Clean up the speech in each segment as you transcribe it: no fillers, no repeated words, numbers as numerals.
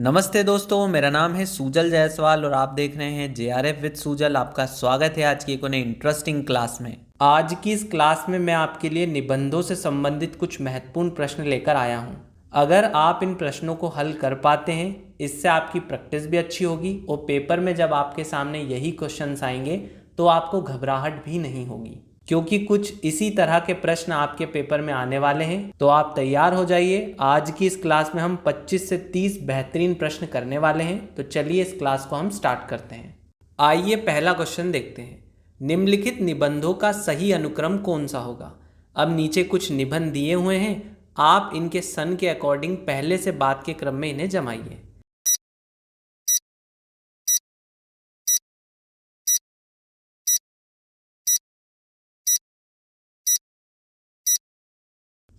नमस्ते दोस्तों, मेरा नाम है सूजल जायसवाल और आप देख रहे हैं जेआरएफ विद सूजल। आपका स्वागत है आज की एक नई इंटरेस्टिंग क्लास में। आज की इस क्लास में मैं आपके लिए निबंधों से संबंधित कुछ महत्वपूर्ण प्रश्न लेकर आया हूं। अगर आप इन प्रश्नों को हल कर पाते हैं, इससे आपकी प्रैक्टिस भी अच्छी होगी और पेपर में जब आपके सामने यही क्वेश्चंस आएंगे तो आपको घबराहट भी नहीं होगी, क्योंकि कुछ इसी तरह के प्रश्न आपके पेपर में आने वाले हैं। तो आप तैयार हो जाइए। आज की इस क्लास में हम 25 से 30 बेहतरीन प्रश्न करने वाले हैं। तो चलिए इस क्लास को हम स्टार्ट करते हैं। आइए पहला क्वेश्चन देखते हैं। निम्नलिखित निबंधों का सही अनुक्रम कौन सा होगा। अब नीचे कुछ निबंध दिए हुए हैं, आप इनके सन के अकॉर्डिंग पहले से बाद के क्रम में इन्हें जमाइए।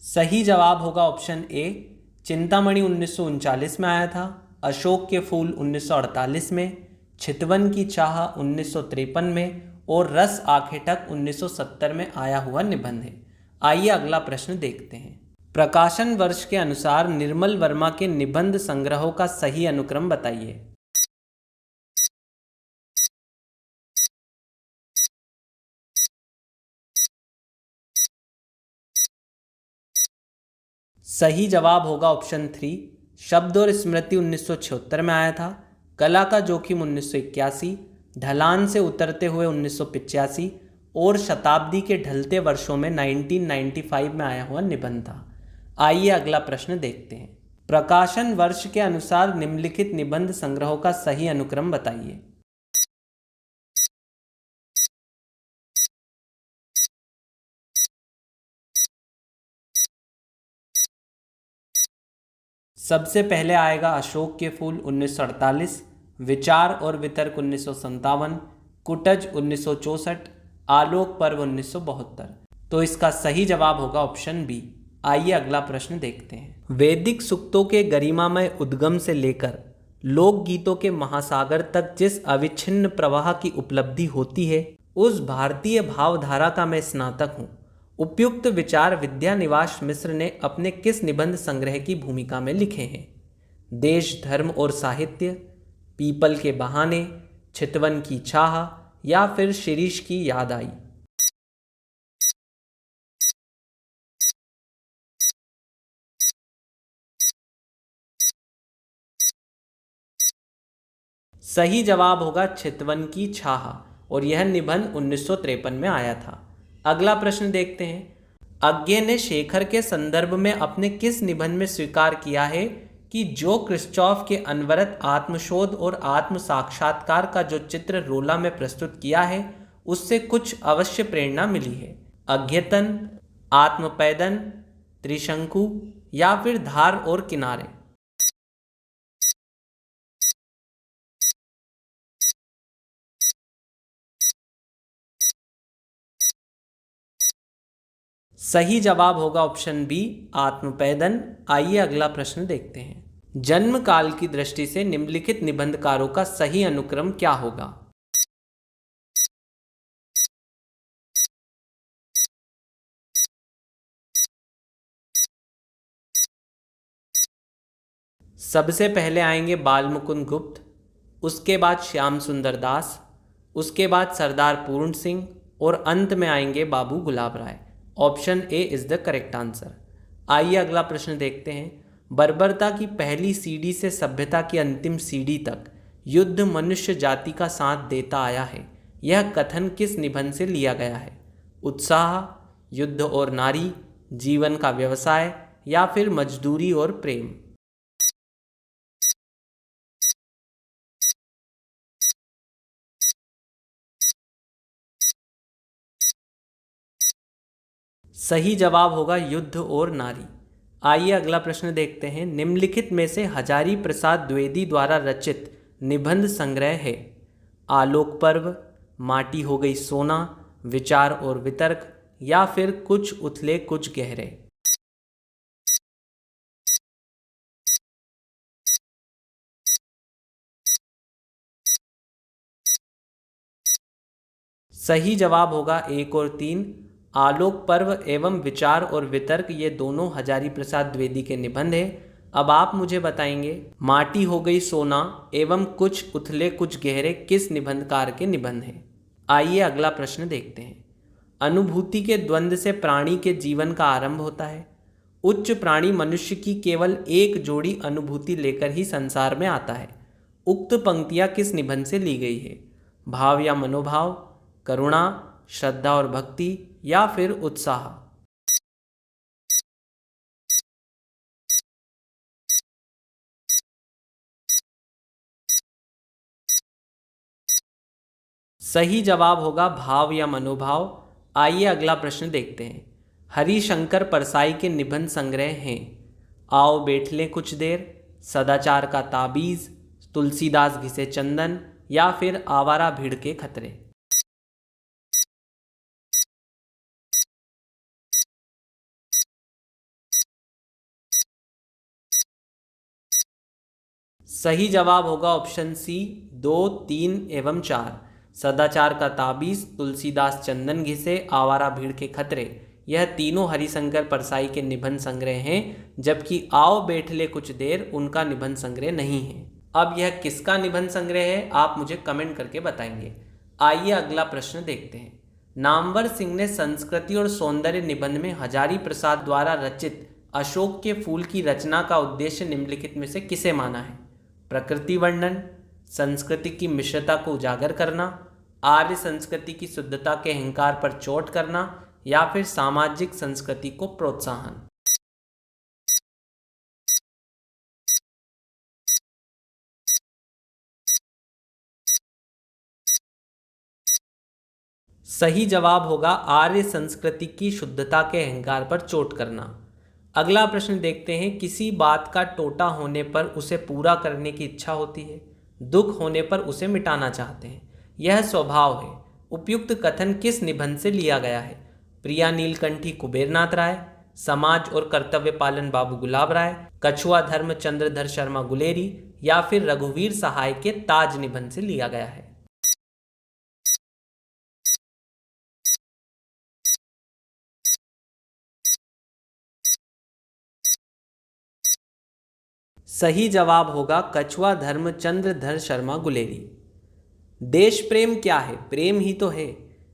सही जवाब होगा ऑप्शन ए। चिंतामणि 1939 में आया था, अशोक के फूल 1948 में, चितवन की चाह 1953 में और रस आखेटक 1970 में आया हुआ निबंध है। आइए अगला प्रश्न देखते हैं। प्रकाशन वर्ष के अनुसार निर्मल वर्मा के निबंध संग्रहों का सही अनुक्रम बताइए। सही जवाब होगा ऑप्शन 3। शब्द और स्मृति 1976 में आया था, कला का जोखिम 1981, ढलान से उतरते हुए 1985 और शताब्दी के ढलते वर्षों में 1995 में आया हुआ निबंध था। आइए अगला प्रश्न देखते हैं। प्रकाशन वर्ष के अनुसार निम्नलिखित निबंध संग्रहों का सही अनुक्रम बताइए। सबसे पहले आएगा अशोक के फूल 1948, विचार और वितर्क 1957, कुटज 1964, आलोक पर्व 1972। तो इसका सही जवाब होगा ऑप्शन बी। आइए अगला प्रश्न देखते हैं। वैदिक सूक्तों के गरिमामय उद्गम से लेकर लोकगीतों के महासागर तक जिस अविच्छिन्न प्रवाह की उपलब्धि होती है, उस भारतीय भावधारा का मैं स्नातक हूँ। उपयुक्त विचार विद्यानिवास मिश्र ने अपने किस निबंध संग्रह की भूमिका में लिखे हैं। देश, धर्म और साहित्य, पीपल के बहाने, चितवन की चाह या फिर शिरीष की याद आई। सही जवाब होगा चितवन की छाह और यह निबंध 1953 में आया था। अगला प्रश्न देखते हैं। अज्ञे ने शेखर के संदर्भ में अपने किस निबंध में स्वीकार किया है कि जो क्रिस्चॉफ के अनवरत आत्मशोध और आत्म साक्षात्कार का जो चित्र रोला में प्रस्तुत किया है, उससे कुछ अवश्य प्रेरणा मिली है। अज्ञेतन, आत्मपैदन, त्रिशंकु या फिर धार और किनारे। सही जवाब होगा ऑप्शन बी, आत्मपैदन। आइए अगला प्रश्न देखते हैं। जन्म काल की दृष्टि से निम्नलिखित निबंधकारों का सही अनुक्रम क्या होगा। सबसे पहले आएंगे बालमुकुंद गुप्त, उसके बाद श्याम सुंदर दास, उसके बाद सरदार पूर्ण सिंह और अंत में आएंगे Babu Gulab Rai. Option A is the correct answer. आइए अगला प्रश्न देखते हैं। बर्बरता की पहली सीढ़ी से सभ्यता की अंतिम सीढ़ी तक युद्ध मनुष्य जाति का साथ देता आया है, यह कथन किस निबंध से लिया गया है। उत्साह, युद्ध और नारी, जीवन का व्यवसाय या फिर मजदूरी और प्रेम। सही जवाब होगा युद्ध और नारी। आइए अगला प्रश्न देखते हैं। निम्नलिखित में से हजारी प्रसाद द्विवेदी द्वारा रचित निबंध संग्रह है। आलोक पर्व, माटी हो गई सोना, विचार और वितर्क या फिर कुछ उथले कुछ गहरे। सही जवाब होगा 1 और 3। आलोक पर्व एवं विचार और वितर्क ये दोनों हजारी प्रसाद द्विवेदी के निबंध है। अब आप मुझे बताएंगे, माटी हो गई सोना एवं कुछ उथले कुछ गहरे किस निबंधकार के निबंध हैं। आइए अगला प्रश्न देखते हैं। अनुभूति के द्वंद्व से प्राणी के जीवन का आरंभ होता है। उच्च प्राणी मनुष्य की केवल एक जोड़ी अनुभूति लेकर ही संसार में आता है। उक्त पंक्तियां किस निबंध से ली गई है? भाव या मनोभाव, करुणा, श्रद्धा और भक्ति, या फिर उत्साह? सही जवाब होगा भाव या मनोभाव। आइए अगला प्रश्न देखते हैं। हरिशंकर परसाई के निबंध संग्रह हैं आओ बैठ लें कुछ देर, सदाचार का ताबीज, तुलसीदास घिसे चंदन, या फिर आवारा भीड़ के खतरे? सही जवाब होगा ऑप्शन सी, 2, 3 एवं 4। सदाचार का ताबीज, तुलसीदास चंदन घिसे, आवारा भीड़ के खतरे, यह तीनों हरिशंकर परसाई के निबंध संग्रह हैं, जबकि आओ बैठ ले कुछ देर उनका निबंध संग्रह नहीं है। अब यह किसका निबंध संग्रह है, आप मुझे कमेंट करके बताएंगे। आइए अगला प्रश्न देखते हैं। नामवर सिंह ने संस्कृति और सौंदर्य निबंध में हजारी प्रसाद द्वारा रचित अशोक के फूल की रचना का उद्देश्य निम्नलिखित में से किसे माना है? प्रकृति वर्णन, संस्कृति की मिश्रता को उजागर करना, आर्य संस्कृति की शुद्धता के अहंकार पर चोट करना, या फिर सामाजिक संस्कृति को प्रोत्साहन? सही जवाब होगा आर्य संस्कृति की शुद्धता के अहंकार पर चोट करना। अगला प्रश्न देखते हैं। किसी बात का टोटा होने पर उसे पूरा करने की इच्छा होती है, दुख होने पर उसे मिटाना चाहते हैं, यह स्वभाव है। उपयुक्त कथन किस निबंध से लिया गया है? प्रिया नीलकंठी कुबेरनाथ राय, समाज और कर्तव्य पालन बाबू गुलाब राय, कछुआ धर्म चंद्रधर शर्मा गुलेरी, या फिर रघुवीर सहाय के ताज निबंध से लिया गया है? सही जवाब होगा कछुआ धर्म चंद्रधर शर्मा गुलेरी। देश प्रेम क्या है? प्रेम ही तो है।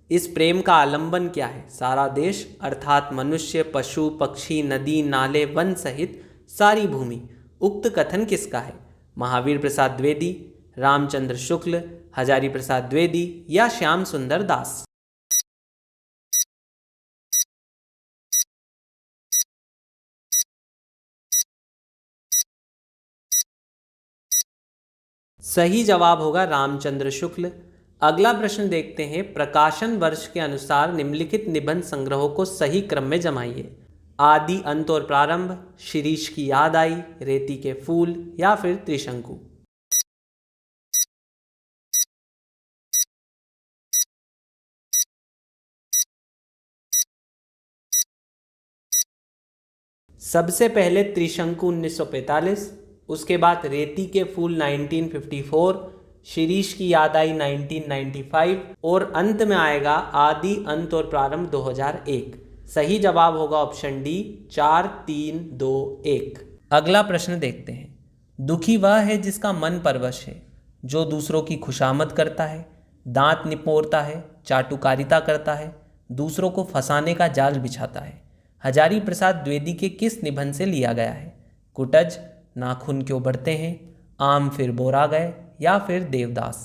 इस प्रेम का आलंबन क्या है? सारा देश अर्थात मनुष्य, पशु, पक्षी, नदी, नाले, वन सहित सारी भूमि। उक्त कथन किसका है? महावीर प्रसाद द्विवेदी, रामचंद्र शुक्ल, हजारी प्रसाद द्विवेदी, या श्याम सुंदर दास? सही जवाब होगा रामचंद्र शुक्ल। अगला प्रश्न देखते हैं। प्रकाशन वर्ष के अनुसार निम्नलिखित निबंध संग्रहों को सही क्रम में जमाइए। आदि, अंत और प्रारंभ, शिरीष की याद आई, रेती के फूल, या फिर त्रिशंकु? सबसे पहले त्रिशंकु 1945, उसके बाद रेती के फूल 1954, शिरीष की याद आई 1995, और अंत में आएगा आदि, अंत और प्रारंभ 2001। सही जवाब होगा ऑप्शन डी, 4, 3, 2, 1। अगला प्रश्न देखते हैं। दुखी वह है जिसका मन परवश है, जो दूसरों की खुशामद करता है, दांत निपोरता है, चाटुकारिता करता है, दूसरों को फंसाने का जाल बिछाता है। हजारी प्रसाद द्विवेदी के किस निबंध से लिया गया है? कुटज, नाखून क्यों बढ़ते हैं, आम फिर बोरा गए, या फिर देवदास?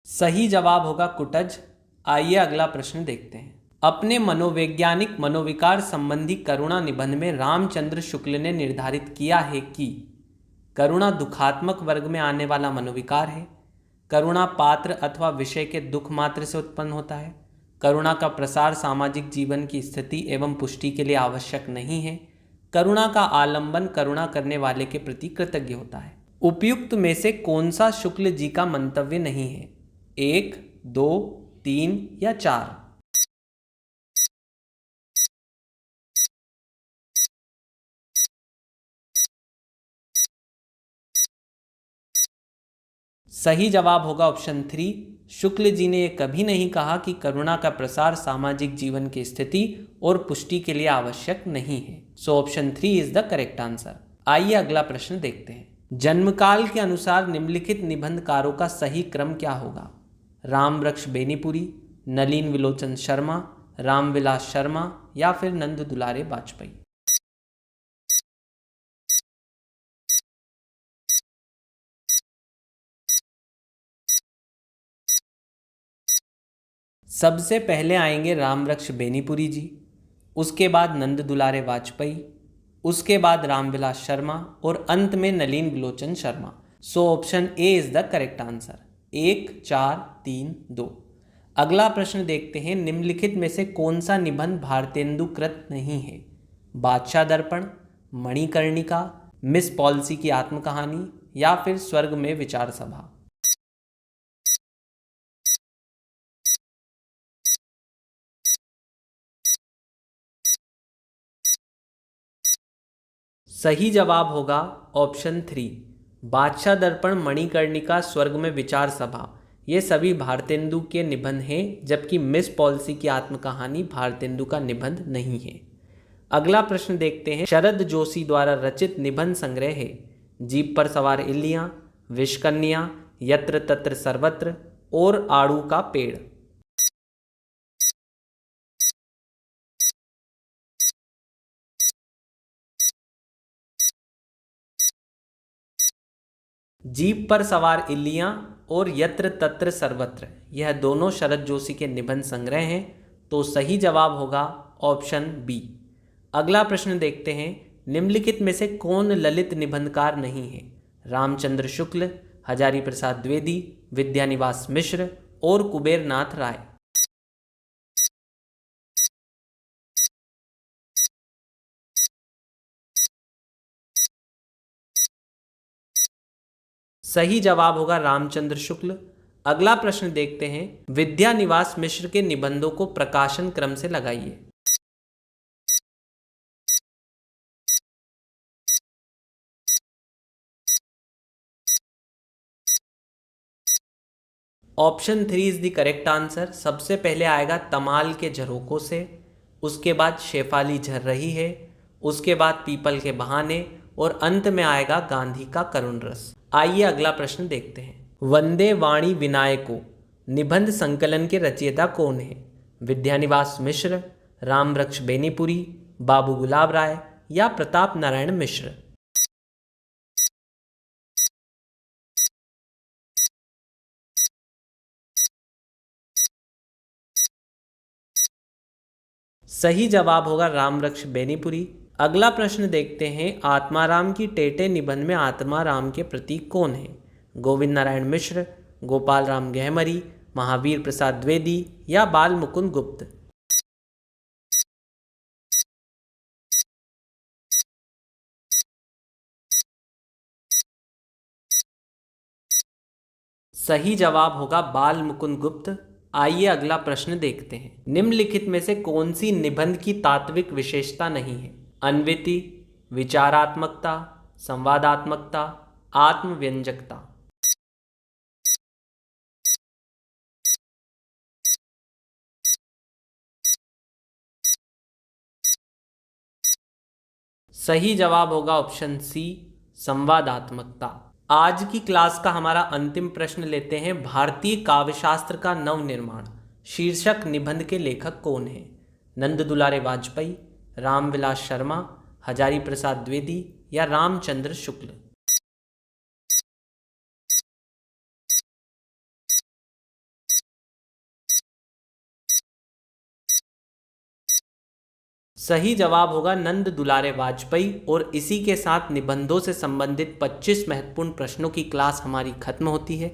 सही जवाब होगा कुटज। आइए अगला प्रश्न देखते हैं। अपने मनोवैज्ञानिक मनोविकार संबंधी करुणा निबंध में रामचंद्र शुक्ल ने निर्धारित किया है कि करुणा दुखात्मक वर्ग में आने वाला मनोविकार है, करुणा पात्र अथवा विषय के दुख मात्र से उत्पन्न होता है, करुणा का प्रसार सामाजिक जीवन की स्थिति एवं पुष्टि के लिए आवश्यक नहीं है, करुणा का आलंबन करुणा करने वाले के प्रति कृतज्ञ होता है। उपयुक्त में से कौन सा शुक्ल जी का मंतव्य नहीं है? 1, 2, 3 या 4? सही जवाब होगा ऑप्शन 3। शुक्ल जी ने यह कभी नहीं कहा कि करुणा का प्रसार सामाजिक जीवन की स्थिति और पुष्टि के लिए आवश्यक नहीं है। So option 3 is the correct answer. आइए अगला प्रश्न देखते हैं। जन्मकाल के अनुसार निम्नलिखित निबंधकारों का सही क्रम क्या होगा? रामवृक्ष बेनीपुरी, नलिन विलोचन शर्मा, रामविलास शर्मा या फिर नंद दुलारे वाजपेयी। सबसे पहले आएंगे रामवृक्ष बेनीपुरी जी, उसके बाद नंद दुलारे वाजपेयी, उसके बाद रामविलास शर्मा और अंत में Nalin Vilochan Sharma. So option A is the correct answer. 1 4 3 2। अगला प्रश्न देखते हैं। निम्नलिखित में से कौन सा निबंध भारतेंदुकृत नहीं है? बादशाह दर्पण, मणिकर्णिका, मिस पॉलिसी की आत्मकहानी या फिर स्वर्ग में विचार सभा। सही जवाब होगा ऑप्शन 3, बादशाह दर्पण, मणिकर्णिका, स्वर्ग में विचार सभा। ये सभी भारतेंदु के निबंध हैं, जबकि मिस पॉलिसी की आत्मकहानी भारतेंदु का निबंध नहीं है। अगला प्रश्न देखते हैं। शरद जोशी द्वारा रचित निबंध संग्रह है जीप पर सवार इल्लियां, विषकन्या, यत्र तत्र सर्वत्र और आड़ू का पेड़। जीप पर सवार इल्लियां और यत्र तत्र सर्वत्र, यह दोनों शरद जोशी के निबंध संग्रह हैं। तो सही जवाब होगा ऑप्शन बी। अगला प्रश्न देखते हैं। निम्नलिखित में से कौन ललित निबंधकार नहीं है? रामचंद्र शुक्ल, हजारी प्रसाद द्विवेदी, विद्यानिवास मिश्र और कुबेरनाथ राय। सही जवाब होगा रामचंद्र शुक्ल। अगला प्रश्न देखते हैं। विद्यानिवास मिश्र के निबंधों को प्रकाशन क्रम से लगाइए। Option 3 is the correct answer. सबसे पहले आएगा तमाल के झरोकों से, उसके बाद शेफाली झर रही है, उसके बाद पीपल के बहाने और अंत में आएगा गांधी का करुण रस। आइए अगला प्रश्न देखते हैं। वंदे वाणी विनायको निबंध संकलन के रचयिता कौन है? विद्यानिवास मिश्र, रामवृक्ष बेनीपुरी, बाबू गुलाब राय या प्रताप नारायण मिश्र। सही जवाब होगा रामवृक्ष बेनीपुरी। अगला प्रश्न देखते हैं। आत्माराम की टेटे निबंध में आत्माराम के प्रतीक कौन है? गोविंद नारायण मिश्र, गोपाल राम गहमरी, महावीर प्रसाद द्विवेदी या बाल मुकुंद गुप्त। सही जवाब होगा बाल मुकुंद गुप्त। आइए अगला प्रश्न देखते हैं। निम्नलिखित में से कौन सी निबंध की तात्विक विशेषता नहीं है? अन्विति, विचारात्मकता, संवादात्मकता, आत्मव्यंजकता। सही जवाब होगा ऑप्शन सी, संवादात्मकता। आज की क्लास का हमारा अंतिम प्रश्न लेते हैं। भारतीय काव्यशास्त्र का नवनिर्माण शीर्षक निबंध के लेखक कौन है? नंद दुलारे वाजपेयी, रामविलास शर्मा, हजारी प्रसाद द्विवेदी या रामचंद्र शुक्ल। सही जवाब होगा नंद दुलारे वाजपेयी। और इसी के साथ निबंधों से संबंधित 25 महत्वपूर्ण प्रश्नों की क्लास हमारी खत्म होती है।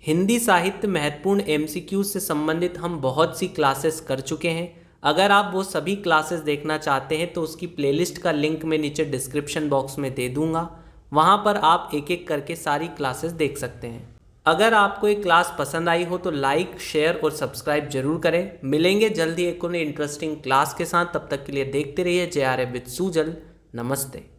हिंदी साहित्य महत्वपूर्ण एमसीक्यू से संबंधित हम बहुत सी क्लासेस कर चुके हैं। अगर आप वो सभी क्लासेस देखना चाहते हैं तो उसकी प्लेलिस्ट का लिंक मैं नीचे डिस्क्रिप्शन बॉक्स में दे दूंगा। वहाँ पर आप एक एक करके सारी क्लासेस देख सकते हैं। अगर आपको ये क्लास पसंद आई हो तो लाइक, शेयर और सब्सक्राइब जरूर करें। मिलेंगे जल्दी एक और इंटरेस्टिंग क्लास के साथ। तब तक के लिए देखते रहिए JRF विद सूजल। नमस्ते।